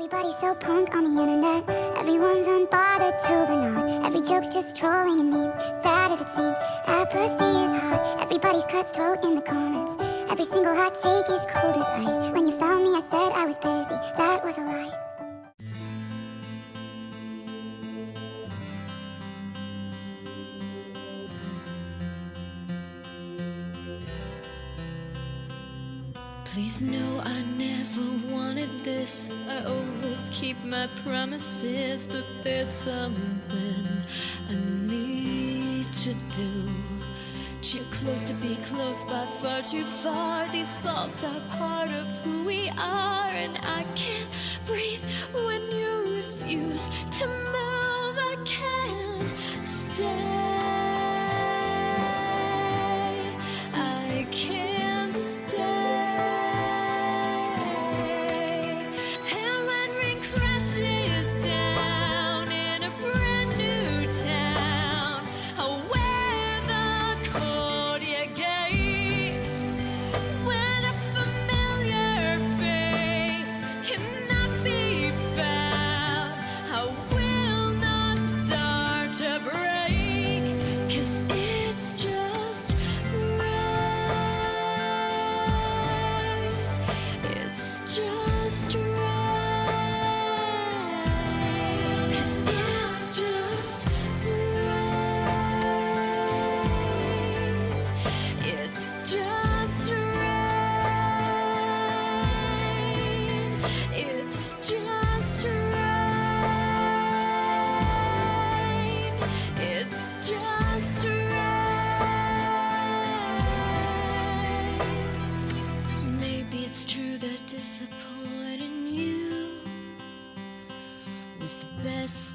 Everybody's so punk on the internet. Everyone's unbothered till they're not. Every joke's just trolling and memes. Sad as it seems, apathy is hot. Everybody's cutthroat in the comments. Every single hot take is cold as ice. When you found me, I said I was busy. That was a lie. Please know I never wanted this. I always keep my promises, but there's something I need to do. Too close to be close, but far too far. These faults are part of who we are, and I can't breathe when you refuse to move. I can't stay. I can't stay. It's true that disappointing you was the best